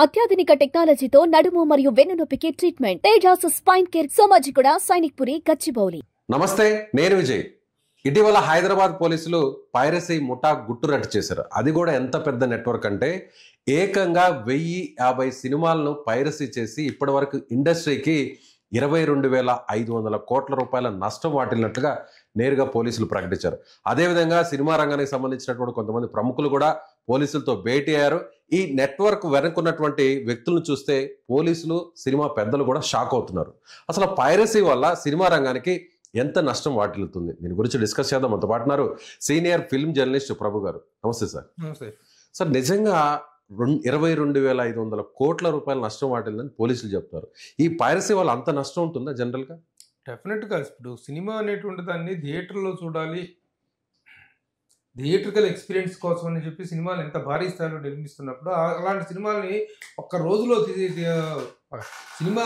అత్యాధునిక టెక్నాలజీతో నడుము మరియు వెన్నునొప్పికి treatment. Tejas spine care, Somajiguda, Sainikpuri, Gachibowli. నమస్తే, నేను విజయ్. ఇటీవల హైదరాబాద్ పోలీసులు పైరసీ ముఠా గుట్టురట్టు చేశారు. అది కూడా ఎంత పెద్ద నెట్వర్క్ అంటే ఏకంగా 1050 సినిమాలను పైరసీ చేసి ఇప్పటి వరకు ఇండస్ట్రీకి 22,500 కోట్ల రూపాయల నష్టం వాటిల్లినట్లుగా నేరుగా పోలీసులు ప్రకటించారు. అదేవిధంగా సినిమా రంగానికి సంబంధించినటువంటి కొంతమంది ప్రముఖులు కూడా పోలీసులతో భేటీ అయ్యారు. ఈ నెట్వర్క్ వెనుకున్నటువంటి వ్యక్తులను చూస్తే పోలీసులు, సినిమా పెద్దలు కూడా షాక్ అవుతున్నారు. అసలు పైరసీ వల్ల సినిమా రంగానికి ఎంత నష్టం వాటిల్లుతుంది, దీని గురించి డిస్కస్ చేద్దాం. మనతో పాటున్నారు సీనియర్ ఫిల్మ్ జర్నలిస్ట్ ప్రభు గారు. నమస్తే సార్. నమస్తే సార్, నిజంగా 22,500 కోట్ల రూపాయల నష్టం వాటిల్లని పోలీసులు చెప్తారు. ఈ పైరసీ వల్ల అంత నష్టం ఉంటుందా జనరల్గా? డెఫినెట్గా. ఇప్పుడు సినిమా అనేటువంటి దాన్ని థియేటర్లో చూడాలి, థియేటర్కల్ ఎక్స్పీరియన్స్ కోసం అని చెప్పి సినిమాలు ఎంత భారీ స్థాయిలో నిర్మిస్తున్నప్పుడు అలాంటి సినిమాల్ని ఒక్క రోజులో సినిమా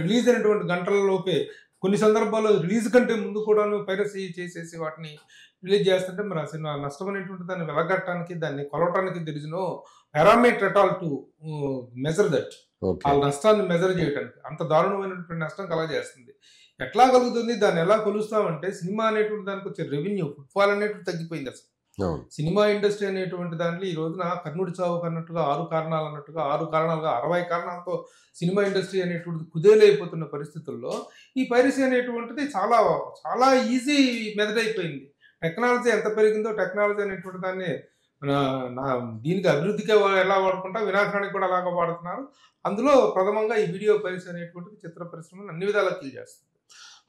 రిలీజ్ అయినటువంటి గంటల లోపే, కొన్ని సందర్భాల్లో రిలీజ్ కంటే ముందు కూడాను పైరసీ చేసేసి వాటిని రిలీజ్ చేస్తుంటే మరి ఆ సినిమా నష్టం అనేటువంటి దాన్ని వెలగట్టడానికి, దాన్ని కొలవటానికి there is no parameter at all to measure that. ఆ నష్టాన్ని మెజర్ చేయడానికి అంత దారుణమైనటువంటి నష్టం కలగజేస్తుంది. ఎట్లా కలుగుతుంది, దాన్ని ఎలా కొలుస్తామంటే సినిమా అనేటువంటి దానికి వచ్చే రెవెన్యూ, ఫుట్ఫాల్ అనేటువంటి తగ్గిపోయింది. అసలు సినిమా ఇండస్ట్రీ అనేటువంటి దాంట్లో ఈ రోజున కర్ణుడి చావు అన్నట్టుగా 6 కారణాలు అన్నట్టుగా 6 కారణాలుగా 60 కారణాలతో సినిమా ఇండస్ట్రీ అనేటువంటిది కుదేలైపోతున్న పరిస్థితుల్లో ఈ పైరసీ అనేటువంటిది చాలా చాలా ఈజీ మెథడ్ అయిపోయింది. టెక్నాలజీ ఎంత పెరిగిందో, టెక్నాలజీ అనేటువంటి దాన్ని దీనికి అభివృద్ధికి ఎలా వాడుకుంటా వినాశనానికి కూడా అలాగా వాడుతున్నారు. అందులో ప్రథమంగా ఈ వీడియో పైరసీ అనేటువంటిది చిత్ర పరిశ్రమను అన్ని విధాలా కీల్ చేస్తుంది.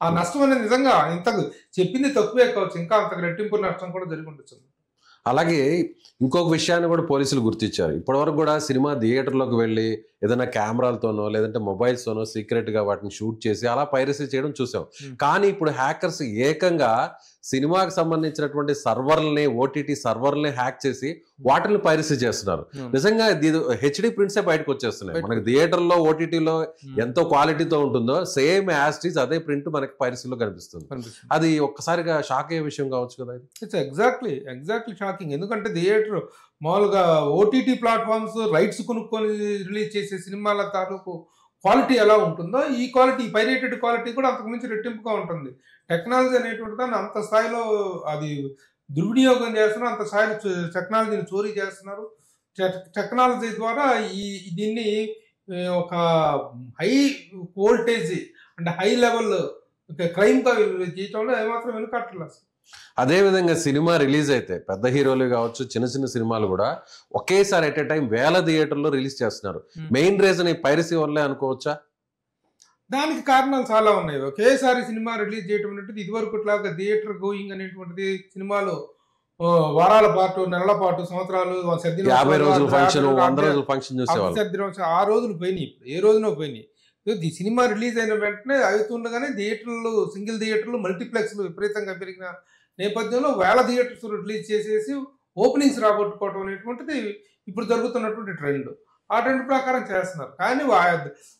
ఆ నష్టం అనేది నిజంగా ఇంతకు చెప్పింది తక్కువే కావచ్చు, ఇంకా అంతకు రెట్టింపు నష్టం కూడా జరిగి ఉండొచ్చు. అలాగే ఇంకొక విషయాన్ని కూడా పోలీసులు గుర్తించారు. ఇప్పటివరకు కూడా సినిమా థియేటర్లోకి వెళ్ళి ఏదైనా కెమెరాలతోనో లేదంటే మొబైల్స్తోనో సీక్రెట్గా వాటిని షూట్ చేసి అలా పైరసీ చేయడం చూసాం. కానీ ఇప్పుడు హ్యాకర్స్ ఏకంగా సినిమాకి సంబంధించినటువంటి సర్వర్లని, ఓటీటీ సర్వర్లని హ్యాక్ చేసి వాటిని పైరసీ చేస్తున్నారు. నిజంగా హెచ్డి ప్రింట్సే బయటకు వచ్చేస్తున్నాయి. మనకి థియేటర్లో, ఓటీటీలో ఎంతో క్వాలిటీతో ఉంటుందో సేమ్ యాస్టీస్ అదే ప్రింట్ మనకి పైరసీలో కనిపిస్తుంది. అది ఒక్కసారిగా షాక్ అయ్యే విషయం కావచ్చు కదా. It's exactly shocking. ఎందుకంటే థియేటర్ మామూలుగా ఓటీటీ ప్లాట్ఫామ్స్ రైట్స్ కొనుక్కొని రిలీజ్ చేసే సినిమాల తాలూకు క్వాలిటీ ఎలా ఉంటుందో ఈ క్వాలిటీ, పైరేటెడ్ క్వాలిటీ కూడా అంతకుమించి రెట్టింపుగా ఉంటుంది. టెక్నాలజీ అనేటువంటి దాన్ని అంత స్థాయిలో అది దుర్వినియోగం చేస్తున్నారు, అంత స్థాయిలో టెక్నాలజీని చోరీ చేస్తున్నారు. టెక్నాలజీ ద్వారా దీన్ని ఒక హై వోల్టేజ్ అంటే హై లెవెల్ క్రైమ్గా చేయటంలో ఏమాత్రం వెనుకట్టలేదు. అదేవిధంగా సినిమా రిలీజ్ అయితే పెద్ద హీరోలు కావచ్చు, చిన్న చిన్న సినిమాలు కూడా ఒకేసారి ఎట్ ఎ టైం 1000 థియేటర్లో రిలీజ్ చేస్తున్నారు. మెయిన్ రీజన్ ఈ పైరసీ వల్లే అనుకోవచ్చా? దానికి కారణాలు చాలా ఉన్నాయి. ఒకేసారి సినిమా రిలీజ్ చేయడం అనేటువంటి ఇదివరకు ఇట్లాగా థియేటర్ గోయింగ్ అనేటువంటిది సినిమాలు వారాల పాటు, నెలల పాటు, సంవత్సరాలు, 50 రోజులు ఫంక్షన్, 100 రోజులు ఫంక్షన్ చూసేవాళ్ళు. ఆ రోజులు పోయినాయి. ఇప్పుడు ఏ రోజునో పోయినాయి. సినిమా రిలీజ్ అయిన వెంటనే అవుతుండగానే థియేటర్లు, సింగిల్ థియేటర్లు, మల్టీప్లెక్స్లు విపరీతంగా పెరిగిన నేపథ్యంలో 1000 థియేటర్స్ రిలీజ్ చేసేసి ఓపెనింగ్స్ రాబట్టుకోవడం అనేటువంటిది ఇప్పుడు జరుగుతున్నటువంటి ట్రెండ్. ఆ ట్రెండ్ ప్రకారం చేస్తున్నారు. కానీ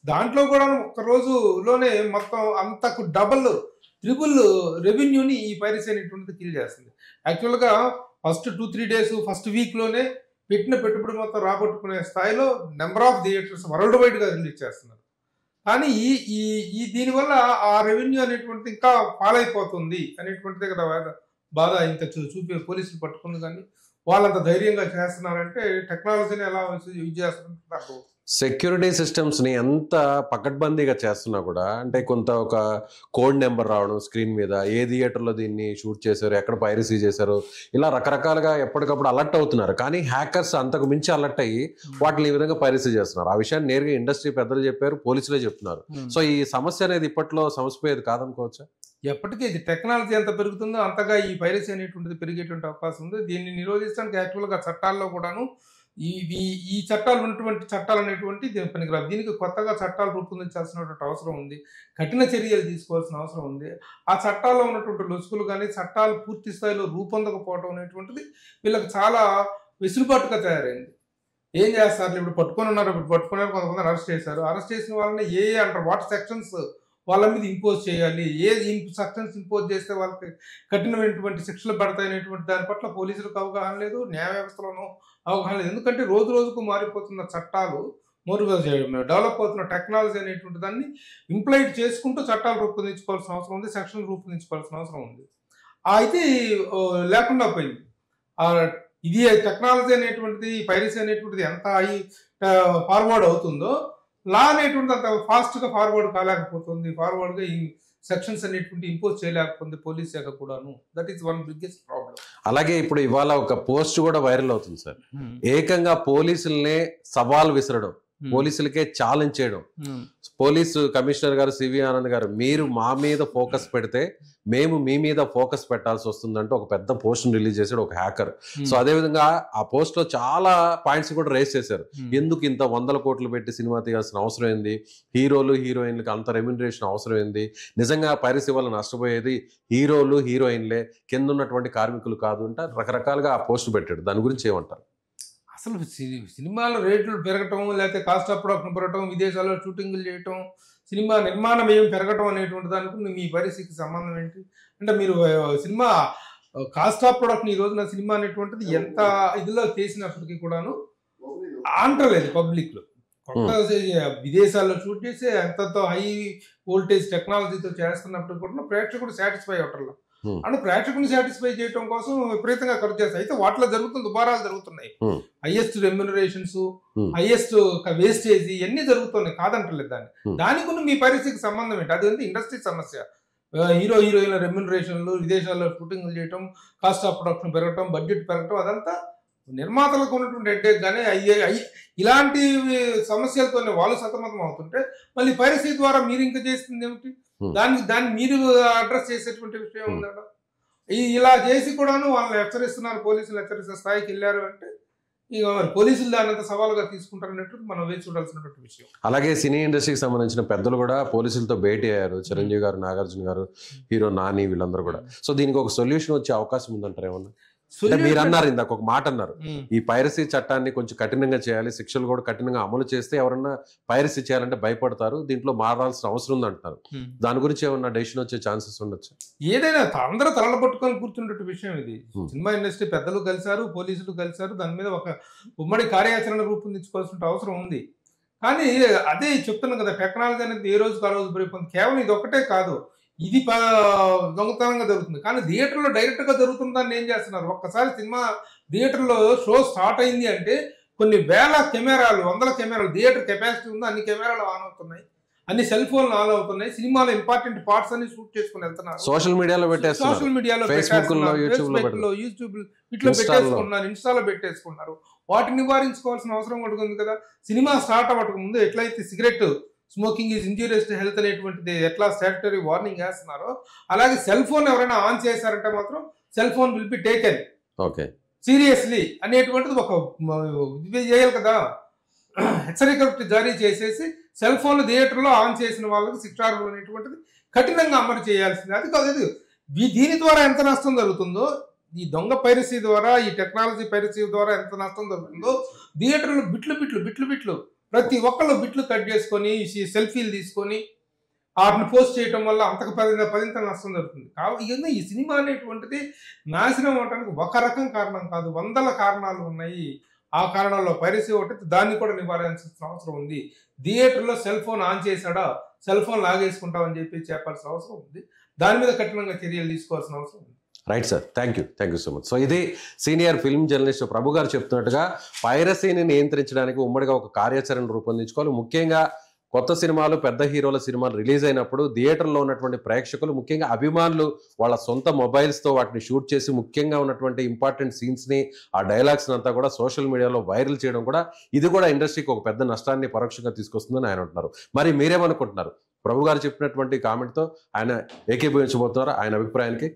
దాంట్లో కూడా ఒక్క రోజులోనే మొత్తం అంతకు డబుల్, ట్రిపుల్ రెవెన్యూని ఈ పైరసీ అనేటువంటిది కిల్ చేస్తుంది. యాక్చువల్గా ఫస్ట్ 2-3 డేస్, ఫస్ట్ వీక్లోనే పెట్టిన పెట్టుబడి మొత్తం రాబట్టుకునే స్థాయిలో నెంబర్ ఆఫ్ థియేటర్స్ వరల్డ్ వైడ్గా రిలీజ్ చేస్తున్నారు. కానీ దీనివల్ల ఆ రెవెన్యూ అనేటువంటిది ఇంకా పాలైపోతుంది అనేటువంటిదే కదా బాధ. ఇంత చూపే పోలీసులు పట్టుకుంది, కానీ వాళ్ళంత ధైర్యంగా చేస్తున్నారంటే టెక్నాలజీని ఎలా యూజ్ చేస్తున్నారు. సెక్యూరిటీ సిస్టమ్స్ని ఎంత పకడ్బందీగా చేస్తున్నా కూడా, అంటే కొంత ఒక కోడ్ నెంబర్ రావడం స్క్రీన్ మీద, ఏ థియేటర్లో దీన్ని షూట్ చేశారు, ఎక్కడ పైరసీ చేశారు, ఇలా రకరకాలుగా ఎప్పటికప్పుడు అలర్ట్ అవుతున్నారు. కానీ హ్యాకర్స్ అంతకు మించి అలర్ట్ అయ్యి వాటిని ఈ విధంగా పైరసీ చేస్తున్నారు. ఆ విషయాన్ని నేరుగా ఇండస్ట్రీ పెద్దలు చెప్పారు, పోలీసులే చెప్తున్నారు. సో ఈ సమస్య అనేది ఇప్పట్లో సమస్యపోయేది కాదనుకోవచ్చా? ఎప్పటికీ ఇది టెక్నాలజీ ఎంత పెరుగుతుందో అంతగా ఈ పైరసీ అనేటువంటిది పెరిగేటువంటి అవకాశం ఉంది. దీన్ని నిరోధించడానికి యాక్చువల్గా చట్టాల్లో కూడాను ఈ చట్టాలు ఉన్నటువంటి చట్టాలు అనేటువంటి పనికిరాదు. దీనికి కొత్తగా చట్టాలు రూపొందించాల్సినటువంటి అవసరం ఉంది, కఠిన చర్యలు తీసుకోవాల్సిన అవసరం ఉంది. ఆ చట్టాల్లో ఉన్నటువంటి లొసుగులు కానీ, చట్టాలు పూర్తి స్థాయిలో రూపొందకపోవడం అనేటువంటిది వీళ్ళకి చాలా వెసులుబాటుగా తయారైంది. ఏం చేస్తారు, ఇప్పుడు పట్టుకొని ఉన్నారు, కొంతమంది అరెస్ట్ చేశారు. అరెస్ట్ చేసిన వాళ్ళని అంటారు, వాట్ సెక్షన్స్ వాళ్ళ మీద ఇంపోజ్ చేయాలి, సెక్షన్స్ ఇంపోజ్ చేస్తే వాళ్ళకి కఠినమైనటువంటి శిక్షలు పడతాయనేటువంటి దాని పట్ల పోలీసులకు అవగాహన లేదు, న్యాయ వ్యవస్థలోనూ అవగాహన లేదు. ఎందుకంటే రోజు రోజుకు మారిపోతున్న చట్టాలు డెవలప్ అవుతున్న టెక్నాలజీ అనేటువంటి దాన్ని ఇంప్లైట్ చేసుకుంటూ చట్టాలు రూపొందించుకోవాల్సిన అవసరం ఉంది, సెక్షన్లు రూపొందించుకోవాల్సిన అవసరం ఉంది. అయితే లేకుండా పోయింది. ఇది టెక్నాలజీ అనేటువంటిది, పైరసీ అనేటువంటిది ఎంత ఫార్వర్డ్ అవుతుందో లా అనేటువంటిది అంత ఫాస్ట్గా ఫార్వర్డ్ కాలేకపోతుంది. ఫార్వర్డ్గా ఈ సెక్షన్స్ అనేటువంటి ఇంపోజ్ చేయలేకపోతుంది పోలీస్ శాఖ కూడాను. That is one biggest problem. అలాగే ఇప్పుడు ఇవాళ ఒక పోస్ట్ కూడా వైరల్ అవుతుంది సార్. ఏకంగా పోలీసులనే సవాల్ విసరడం, పోలీసులకే ఛాలెంజ్ చేయడం. పోలీసు కమిషనర్ గారు సివి ఆనంద్ గారు, మీరు మా మీద ఫోకస్ పెడితే మేము మీ మీద ఫోకస్ పెట్టాల్సి వస్తుందంటూ ఒక పెద్ద పోస్ట్ రిలీజ్ చేశాడు ఒక హ్యాకర్. సో అదేవిధంగా ఆ పోస్ట్ లో చాలా పాయింట్స్ కూడా రేస్ చేశారు. ఎందుకు ఇంత 100 కోట్లు పెట్టి సినిమా తీయాల్సిన అవసరం ఏంది, హీరోలు హీరోయిన్లకి అంత రెమ్యునరేషన్ అవసరం ఏంది, నిజంగా పైరసీ వల్ల నష్టపోయేది హీరోలు హీరోయిన్లే, కింద ఉన్నటువంటి కార్మికులు కాదు అంటే రకరకాలుగా ఆ పోస్ట్ పెట్టాడు. దాని గురించి ఏమంటారు? అసలు సినిమాల రేట్లు పెరగటం, లేకపోతే కాస్ట్ ఆఫ్ ప్రొడక్షన్ పెరగటం, విదేశాల్లో షూటింగ్లు చేయటం, సినిమా నిర్మాణ వ్యయం పెరగటం అనేటువంటి దానికి మీ పరిస్థితికి సంబంధం ఏంటి? అంటే మీరు సినిమా కాస్ట్ ఆఫ్ ప్రొడక్షన్ ఈ రోజున సినిమా అనేటువంటిది ఎంత ఇదిలో చేసినప్పటికీ కూడాను అంటలేదు పబ్లిక్లో. కొత్త విదేశాల్లో షూట్ చేసి ఎంతతో హై వోల్టేజ్ టెక్నాలజీతో చేస్తున్నప్పుడు కూడా ప్రేక్షకుడు సాటిస్ఫై అవటంలో, అంటే ప్రేక్షకుని సాటిస్ఫై చేయడం కోసం విపరీతంగా ఖర్చు చేస్తాయి. అయితే వాటిలో జరుగుతున్న దుబారాలు జరుగుతున్నాయి. హైయెస్ట్ రెమ్యునరేషన్స్, హైయెస్ట్ వేస్టేజ్ ఇవన్నీ జరుగుతున్నాయి, కాదంటలేదు దాన్ని. దానికి మీ పరిస్థితికి సంబంధం ఏంటి? అది ఇండస్ట్రీ సమస్య. హీరో హీరోయిన్ల రెమ్యునరేషన్లు, విదేశాల్లో షూటింగ్లు చేయటం, కాస్ట్ ఆఫ్ ప్రొడక్షన్ పెరగటం, బడ్జెట్ పెరగటం, అదంతా నిర్మాతలకు ఉన్నటువంటి హెడ్ఏక్. కానీ ఇలాంటి సమస్యలతోనే వాళ్ళు సతమతం అవుతుంటే మళ్ళీ పైరసీ ద్వారా మీరు ఇంకా చేస్తుంది ఏమిటి? దాన్ని మీరు అడ్రస్ చేసేటువంటి విషయం ఉందా? ఇలా చేసి కూడాను వాళ్ళని హెచ్చరిస్తున్నారు, పోలీసులు హెచ్చరిస్తున్న స్థాయికి వెళ్ళారు అంటే ఇక మరి పోలీసులు దాన్ని అంత సవాలుగా తీసుకుంటారనేట్టు మనం వేచి చూడాల్సినటువంటి విషయం. అలాగే సినీ ఇండస్ట్రీకి సంబంధించిన పెద్దలు కూడా పోలీసులతో భేటీ అయ్యారు. చిరంజీవి గారు, నాగార్జున గారు, హీరో నాని, వీళ్ళందరూ కూడా. సో దీనికి ఒక సొల్యూషన్ వచ్చే అవకాశం ఉందంటారు ఏమన్నా? మీరు అన్నారు ఇందాక ఒక మాట అన్నారు, ఈ పైరసీ చట్టాన్ని కొంచెం కఠినంగా చేయాలి, శిక్షలు కూడా కఠినంగా అమలు చేస్తే ఎవరన్నా పైరసీ చేయాలంటే భయపడతారు, దీంట్లో మారాల్సిన అవసరం ఉంది అంటారు. దాని గురించి ఏమన్నా డెసిషన్ వచ్చే ఛాన్సెస్ ఉండొచ్చు? ఏదైనా అందరూ తలలు పట్టుకొని కూర్చున్నట్టు విషయం ఇది. సినిమా ఇండస్ట్రీ పెద్దలు కలిశారు, పోలీసులు కలిశారు, దాని మీద ఒక ఉమ్మడి కార్యాచరణ రూపొందించుకోవాల్సిన అవసరం ఉంది. కానీ అదే చెప్తున్నాను కదా, టెక్నాలజీ అనేది ఏ రోజుకి ఆ రోజు పెరిగిపోతుంది. కేవలం ఇది ఒకటే కాదు, ఇది దొంగతనంగా జరుగుతుంది. కానీ థియేటర్లో డైరెక్ట్గా జరుగుతుందని ఏం చేస్తున్నారు? ఒక్కసారి సినిమా థియేటర్లో షో స్టార్ట్ అయింది అంటే కొన్ని వేల కెమెరాలు, వందల కెమెరాలు, థియేటర్ కెపాసిటీ ఉందో అన్ని కెమెరాలు ఆన్ అవుతున్నాయి, అన్ని సెల్ ఫోన్లు ఆన్ అవుతున్నాయి, సినిమాలో ఇంపార్టెంట్ పార్ట్స్ అన్ని షూట్ చేసుకుని వెళ్తున్నారు. సోషల్ మీడియాలో యూట్యూబ్ ఇట్లా పెట్టేసుకుంటున్నారు, ఇన్స్టాలో పెట్టేసుకుంటున్నారు. వాటిని నివారించుకోవాల్సిన అవసరం కూడా ఉంది కదా. సినిమా స్టార్ట్ అవ్వక ముందు ఎట్లయితే cigarette smoking is injurious to health అనేటువంటిది ఎట్లా స్టాట్యుటరీ వార్నింగ్ వేస్తున్నారో, అలాగే సెల్ ఫోన్ ఎవరైనా ఆన్ చేశారంటే మాత్రం cell phone will be taken seriously అనేటువంటిది ఒక ఇది చేయాలి కదా. హెచ్చరిక జారీ చేసేసి సెల్ ఫోన్ థియేటర్లో ఆన్ చేసిన వాళ్ళకి శిక్షార్హులు అనేటువంటిది కఠినంగా అమలు చేయాల్సింది. అది కాదు, దీని ద్వారా ఎంత నష్టం జరుగుతుందో, ఈ దొంగ పైరసీ ద్వారా, ఈ టెక్నాలజీ పైరసీ ద్వారా ఎంత నష్టం జరుగుతుందో, థియేటర్లో బిట్లు ప్రతి ఒక్కళ్ళు బిట్లు కట్ చేసుకొని సెల్ఫీలు తీసుకొని వాటిని పోస్ట్ చేయడం వల్ల అంతకు పదింత నష్టం జరుగుతుంది. కాబట్టి ఈ సినిమా అనేటువంటిది నాశనం అవడానికి ఒక రకం కారణం కాదు, వందల కారణాలు ఉన్నాయి. ఆ కారణాల్లో పైరసీ ఒకటి, దాన్ని కూడా నివారించాల్సిన అవసరం ఉంది. థియేటర్లో సెల్ ఫోన్ ఆన్ చేశాడా, సెల్ ఫోన్ లాగేసుకుంటామని చెప్పాల్సిన అవసరం ఉంది. దాని మీద కఠినంగా చర్యలు తీసుకోవాల్సిన అవసరం ఉంది. Right sir, thank you so much. So ఇది సీనియర్ ఫిల్మ్ జర్నలిస్ట్ ప్రభు గారు చెప్తున్నట్టుగా పైరసీని నియంత్రించడానికి ఉమ్మడిగా ఒక కార్యాచరణ రూపొందించుకోవాలి. ముఖ్యంగా కొత్త సినిమాలు, పెద్ద హీరోల సినిమాలు రిలీజ్ అయినప్పుడు థియేటర్లో ఉన్నటువంటి ప్రేక్షకులు, ముఖ్యంగా అభిమానులు వాళ్ళ సొంత మొబైల్స్తో వాటిని షూట్ చేసి ముఖ్యంగా ఉన్నటువంటి ఇంపార్టెంట్ సీన్స్ని, ఆ డైలాగ్స్ని అంతా కూడా సోషల్ మీడియాలో వైరల్ చేయడం కూడా, ఇది కూడా ఇండస్ట్రీకి ఒక పెద్ద నష్టాన్ని పరోక్షంగా తీసుకొస్తుందని ఆయన అంటున్నారు. మరి మీరేమనుకుంటున్నారు? ప్రభు గారు చెప్పినటువంటి కామెంట్తో ఆయన ఏకీభవించబోతున్నారా ఆయన అభిప్రాయానికి?